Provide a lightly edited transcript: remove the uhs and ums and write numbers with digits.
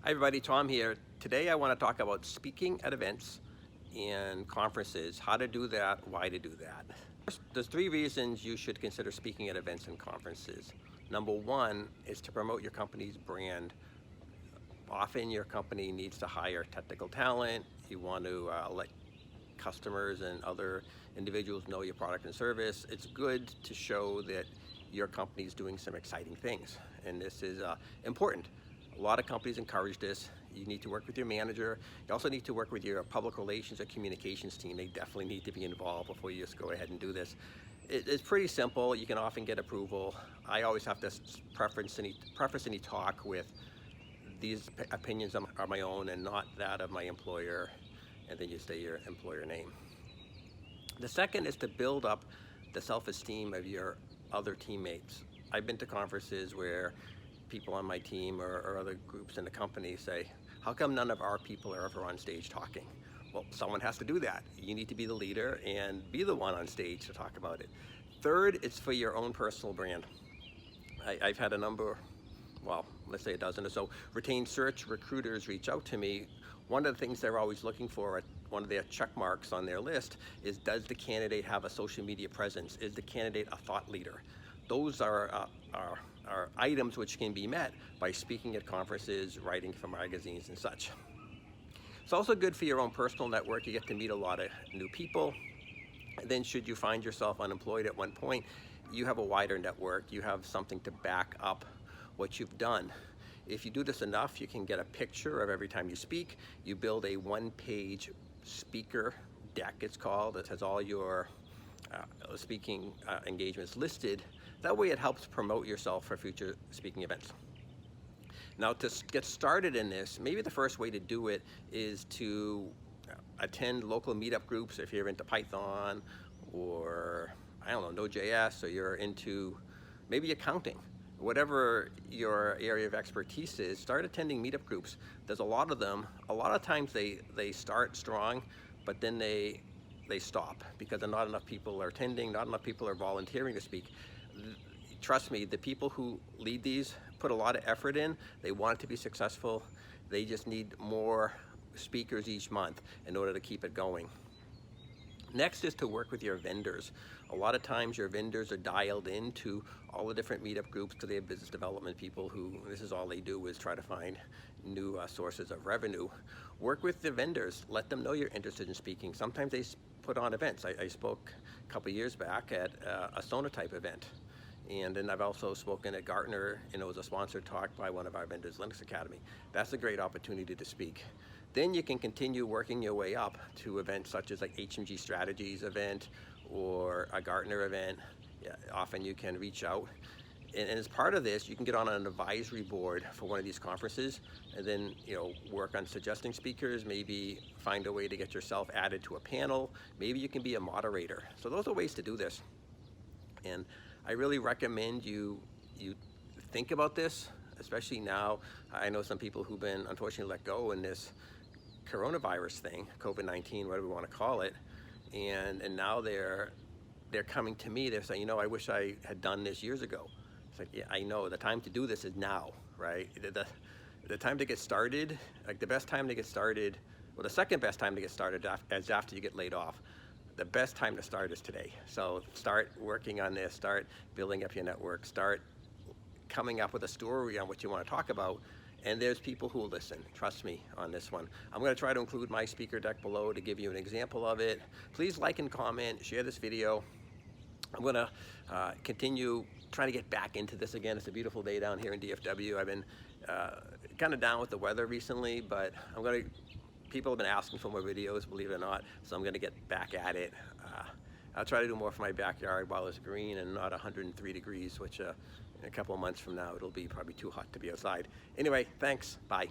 Hi everybody, Tom here. Today I want to talk about speaking at events and conferences, how to do that, why to do that. First, there's three reasons you should consider speaking at events and conferences. Number one is to promote your company's brand. Often your company needs to hire technical talent. You want to let customers and other individuals know your product and service. It's good to show that your company is doing some exciting things, and this is important. A lot of companies encourage this. You need to work with your manager. You also need to work with your public relations or communications team. They definitely need to be involved before you just go ahead and do this. It's pretty simple. You can often get approval. I always have to preface any talk with these opinions are my own and not that of my employer, and then you say your employer name. The second is to build up the self-esteem of your other teammates. I've been to conferences where people on my team or other groups in the company say, how come none of our people are ever on stage talking? Well, someone has to do that. You need to be the leader and be the one on stage to talk about it. Third, it's for your own personal brand. I've had a number, well, let's say a dozen or so, retained search recruiters reach out to me. One of the things they're always looking for, one of their check marks on their list, is does the candidate have a social media presence? Is the candidate a thought leader? Those are items which can be met by speaking at conferences, writing for magazines and such. It's also good for your own personal network. You get to meet a lot of new people. And then should you find yourself unemployed at one point, you have a wider network. You have something to back up what you've done. If you do this enough, you can get a picture of every time you speak. You build a one-page speaker deck, it's called. It has all your speaking engagements listed. That way it helps promote yourself for future speaking events. Now, to get started in this, maybe the first way to do it is to attend local meetup groups if you're into Python or, I don't know, Node.js, or you're into maybe accounting. Whatever your area of expertise is, start attending meetup groups. There's a lot of them. A lot of times they start strong, but then they stop because not enough people are attending, not enough people are volunteering to speak. Trust me, the people who lead these put a lot of effort in. They want it to be successful. They just need more speakers each month in order to keep it going. Next is to work with your vendors. A lot of times your vendors are dialed into all the different meetup groups because they have business development people who, this is all they do is try to find new sources of revenue. Work with the vendors. Let them know you're interested in speaking. Sometimes they put on events. I spoke a couple years back at a Sonatype event. And then I've also spoken at Gartner, and it was a sponsored talk by one of our vendors, Linux Academy. That's a great opportunity to speak. Then you can continue working your way up to events such as like HMG Strategies event or a Gartner event. Yeah, often you can reach out. And as part of this, you can get on an advisory board for one of these conferences and then work on suggesting speakers, maybe find a way to get yourself added to a panel. Maybe you can be a moderator. So those are ways to do this. And I really recommend you think about this, especially now. I know some people who've been unfortunately let go in this coronavirus thing, COVID-19, whatever we want to call it, and now they're coming to me. They're saying, I wish I had done this years ago. It's like, yeah, I know. The time to do this is now, right? The time to get started, like the best time to get started, well, the second best time to get started is after you get laid off. The best time to start is today. So start working on this, start building up your network, start coming up with a story on what you want to talk about, and there's people who will listen. Trust me on this one. I'm going to try to include my speaker deck below to give you an example of it. Please like and comment, share this video. I'm going to continue trying to get back into this again. It's a beautiful day down here in DFW. I've been kind of down with the weather recently, but people have been asking for more videos, believe it or not, so I'm going to get back at it. I'll try to do more for my backyard while it's green and not 103 degrees, which in a couple of months from now, it'll be probably too hot to be outside. Anyway, thanks. Bye.